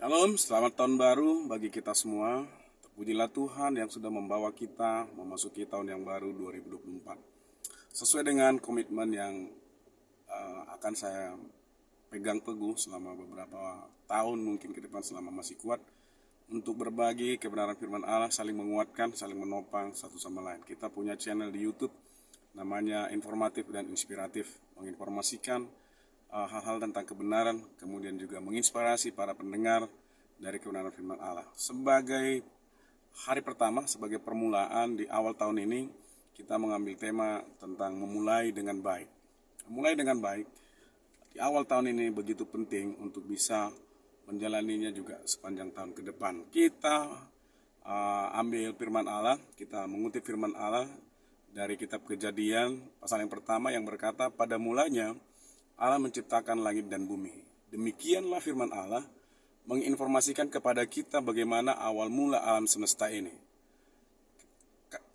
Shalom, selamat tahun baru bagi kita semua. Terpujilah Tuhan yang sudah membawa kita memasuki tahun yang baru 2024. Sesuai dengan komitmen yang akan saya pegang teguh selama beberapa tahun mungkin ke depan selama masih kuat, untuk berbagi kebenaran firman Allah, saling menguatkan, saling menopang satu sama lain. Kita punya channel di YouTube namanya Informatif dan Inspiratif, menginformasikan hal-hal tentang kebenaran, kemudian juga menginspirasi para pendengar dari kebenaran firman Allah. Sebagai hari pertama, sebagai permulaan di awal tahun ini, kita mengambil tema tentang memulai dengan baik. Memulai dengan baik di awal tahun ini begitu penting untuk bisa menjalaninya juga sepanjang tahun ke depan. Kita ambil firman Allah, kita mengutip firman Allah dari kitab Kejadian pasal yang pertama yang berkata, pada mulanya Allah menciptakan langit dan bumi. Demikianlah firman Allah menginformasikan kepada kita bagaimana awal mula alam semesta ini.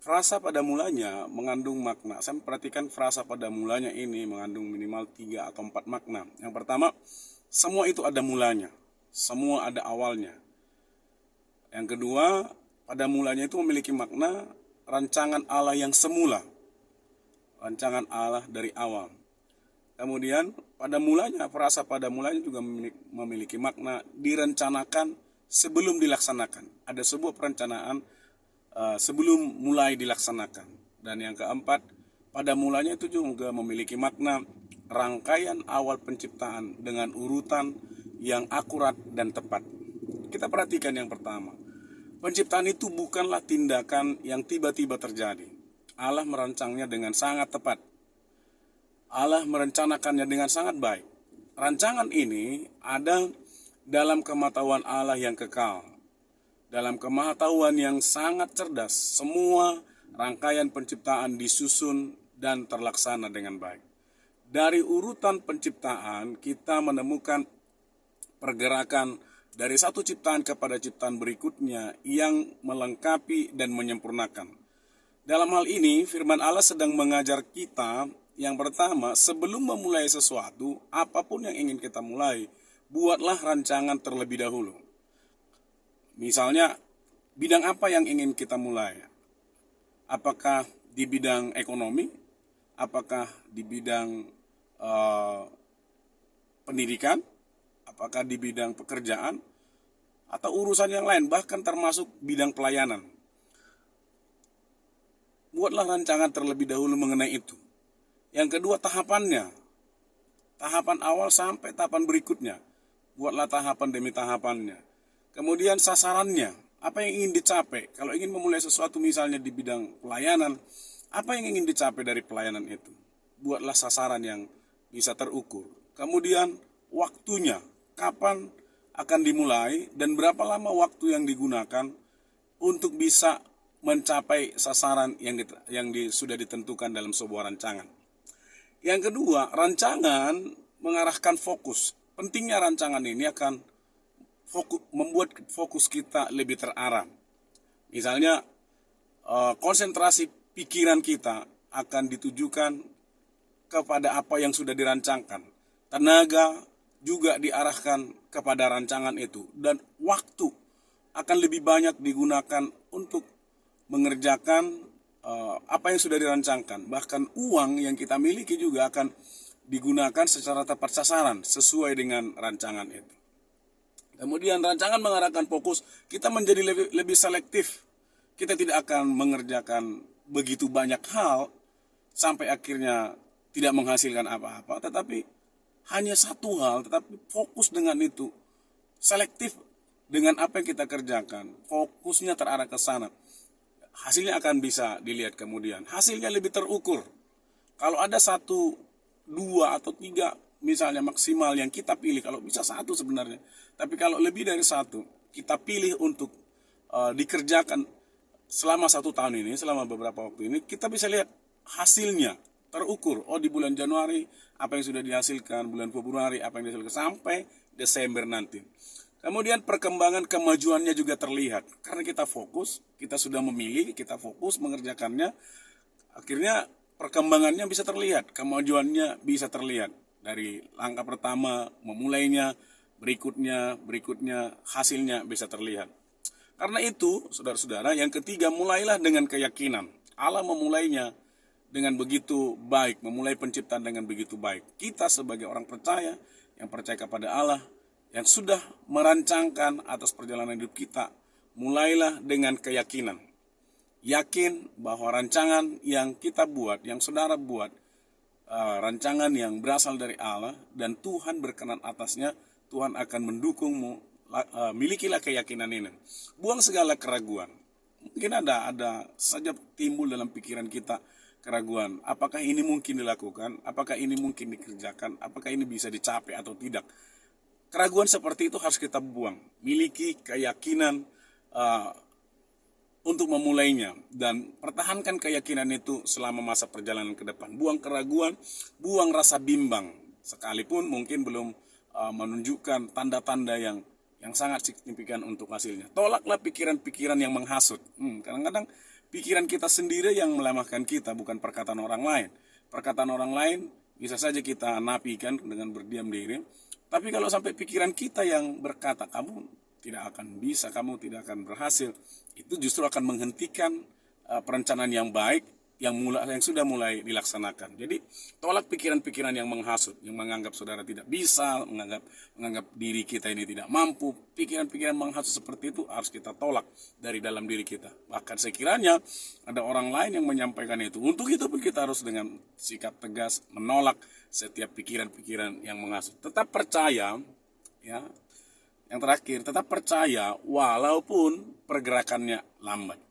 Frasa pada mulanya mengandung makna. Saya perhatikan frasa pada mulanya ini mengandung minimal 3 atau 4 makna. Yang pertama, semua itu ada mulanya. Semua ada awalnya. Yang kedua, pada mulanya itu memiliki makna rancangan Allah yang semula. Rancangan Allah dari awal. Kemudian pada mulanya, frasa pada mulanya juga memiliki makna direncanakan sebelum dilaksanakan. Ada sebuah perencanaan sebelum mulai dilaksanakan. Dan yang keempat, pada mulanya itu juga memiliki makna rangkaian awal penciptaan dengan urutan yang akurat dan tepat. Kita perhatikan yang pertama. Penciptaan itu bukanlah tindakan yang tiba-tiba terjadi. Allah merancangnya dengan sangat tepat. Allah merencanakannya dengan sangat baik. Rancangan ini ada dalam kemahatawan Allah yang kekal. Dalam kemahatawan yang sangat cerdas, semua rangkaian penciptaan disusun dan terlaksana dengan baik. Dari urutan penciptaan, kita menemukan pergerakan dari satu ciptaan kepada ciptaan berikutnya yang melengkapi dan menyempurnakan. Dalam hal ini, firman Allah sedang mengajar kita. Yang pertama, sebelum memulai sesuatu, apapun yang ingin kita mulai, buatlah rancangan terlebih dahulu. Misalnya, bidang apa yang ingin kita mulai? Apakah di bidang ekonomi? Apakah di bidang pendidikan? Apakah di bidang pekerjaan? Atau urusan yang lain, bahkan termasuk bidang pelayanan? Buatlah rancangan terlebih dahulu mengenai itu. Yang kedua, tahapannya. Tahapan awal sampai tahapan berikutnya. Buatlah tahapan demi tahapannya. Kemudian sasarannya. Apa yang ingin dicapai? Kalau ingin memulai sesuatu misalnya di bidang pelayanan, apa yang ingin dicapai dari pelayanan itu? Buatlah sasaran yang bisa terukur. Kemudian waktunya. Kapan akan dimulai dan berapa lama waktu yang digunakan untuk bisa mencapai sasaran yang sudah ditentukan dalam sebuah rancangan. Yang kedua, rancangan mengarahkan fokus. Pentingnya rancangan ini akan membuat fokus kita lebih terarah. Misalnya, konsentrasi pikiran kita akan ditujukan kepada apa yang sudah dirancangkan. Tenaga juga diarahkan kepada rancangan itu. Dan waktu akan lebih banyak digunakan untuk mengerjakan apa yang sudah dirancangkan. Bahkan uang yang kita miliki juga akan digunakan secara tepat sasaran sesuai dengan rancangan itu. Kemudian rancangan mengarahkan fokus, kita menjadi lebih selektif. Kita tidak akan mengerjakan begitu banyak hal sampai akhirnya tidak menghasilkan apa-apa, tetapi hanya satu hal, tetapi fokus dengan itu. Selektif dengan apa yang kita kerjakan, fokusnya terarah ke sana. Hasilnya akan bisa dilihat kemudian. Hasilnya lebih terukur. Kalau ada 1, 2, atau 3 misalnya maksimal yang kita pilih, kalau bisa 1 sebenarnya. Tapi kalau lebih dari 1, kita pilih untuk dikerjakan selama 1 tahun ini, selama beberapa waktu ini, kita bisa lihat hasilnya terukur. Oh, di bulan Januari apa yang sudah dihasilkan, bulan Februari apa yang dihasilkan, sampai Desember nanti. Kemudian perkembangan kemajuannya juga terlihat. Karena kita fokus, kita sudah memilih, kita fokus mengerjakannya. Akhirnya perkembangannya bisa terlihat, kemajuannya bisa terlihat. Dari langkah pertama, memulainya, berikutnya hasilnya bisa terlihat. Karena itu, saudara-saudara, yang ketiga, mulailah dengan keyakinan. Allah memulainya dengan begitu baik, memulai penciptaan dengan begitu baik. Kita sebagai orang percaya, yang percaya kepada Allah, yang sudah merancangkan atas perjalanan hidup kita, mulailah dengan keyakinan. Yakin bahwa rancangan yang kita buat, yang saudara buat, rancangan yang berasal dari Allah, dan Tuhan berkenan atasnya, Tuhan akan mendukungmu. Milikilah keyakinan ini. Buang segala keraguan. Mungkin ada saja timbul dalam pikiran kita keraguan. Apakah ini mungkin dilakukan? Apakah ini mungkin dikerjakan? Apakah ini bisa dicapai atau tidak? Keraguan seperti itu harus kita buang. Miliki keyakinan untuk memulainya. Dan pertahankan keyakinan itu selama masa perjalanan ke depan. Buang keraguan, buang rasa bimbang. Sekalipun mungkin belum menunjukkan tanda-tanda yang sangat signifikan untuk hasilnya. Tolaklah pikiran-pikiran yang menghasut. Kadang-kadang pikiran kita sendiri yang melemahkan kita, bukan perkataan orang lain. Perkataan orang lain bisa saja kita nafikan dengan berdiam diri. Tapi kalau sampai pikiran kita yang berkata, kamu tidak akan bisa, kamu tidak akan berhasil, itu justru akan menghentikan perencanaan yang baik yang sudah mulai dilaksanakan. Jadi tolak pikiran-pikiran yang menghasut, yang menganggap saudara tidak bisa, menganggap diri kita ini tidak mampu. Pikiran-pikiran menghasut seperti itu harus kita tolak dari dalam diri kita. Bahkan sekiranya ada orang lain yang menyampaikan itu, untuk itu pun kita harus dengan sikap tegas menolak setiap pikiran-pikiran yang menghasut. Tetap percaya, ya. Yang terakhir, tetap percaya walaupun pergerakannya lambat.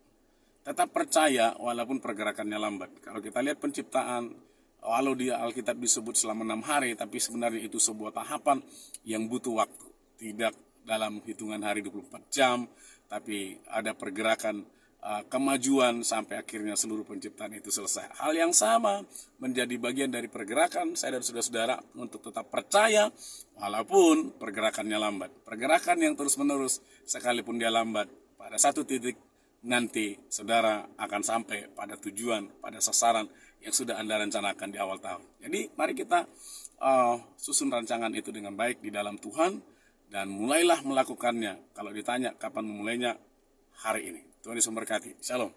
Tetap percaya walaupun pergerakannya lambat. Kalau kita lihat penciptaan, walau di Alkitab disebut selama 6 hari, tapi sebenarnya itu sebuah tahapan yang butuh waktu. Tidak dalam hitungan hari 24 jam, tapi ada pergerakan kemajuan sampai akhirnya seluruh penciptaan itu selesai. Hal yang sama menjadi bagian dari pergerakan saya dan saudara-saudara untuk tetap percaya walaupun pergerakannya lambat. Pergerakan yang terus-menerus sekalipun dia lambat, pada satu titik nanti saudara akan sampai pada tujuan, pada sasaran yang sudah Anda rencanakan di awal tahun. Jadi mari kita susun rancangan itu dengan baik di dalam Tuhan dan mulailah melakukannya. Kalau ditanya kapan memulainya, hari ini. Tuhan Yesus memberkati. Shalom.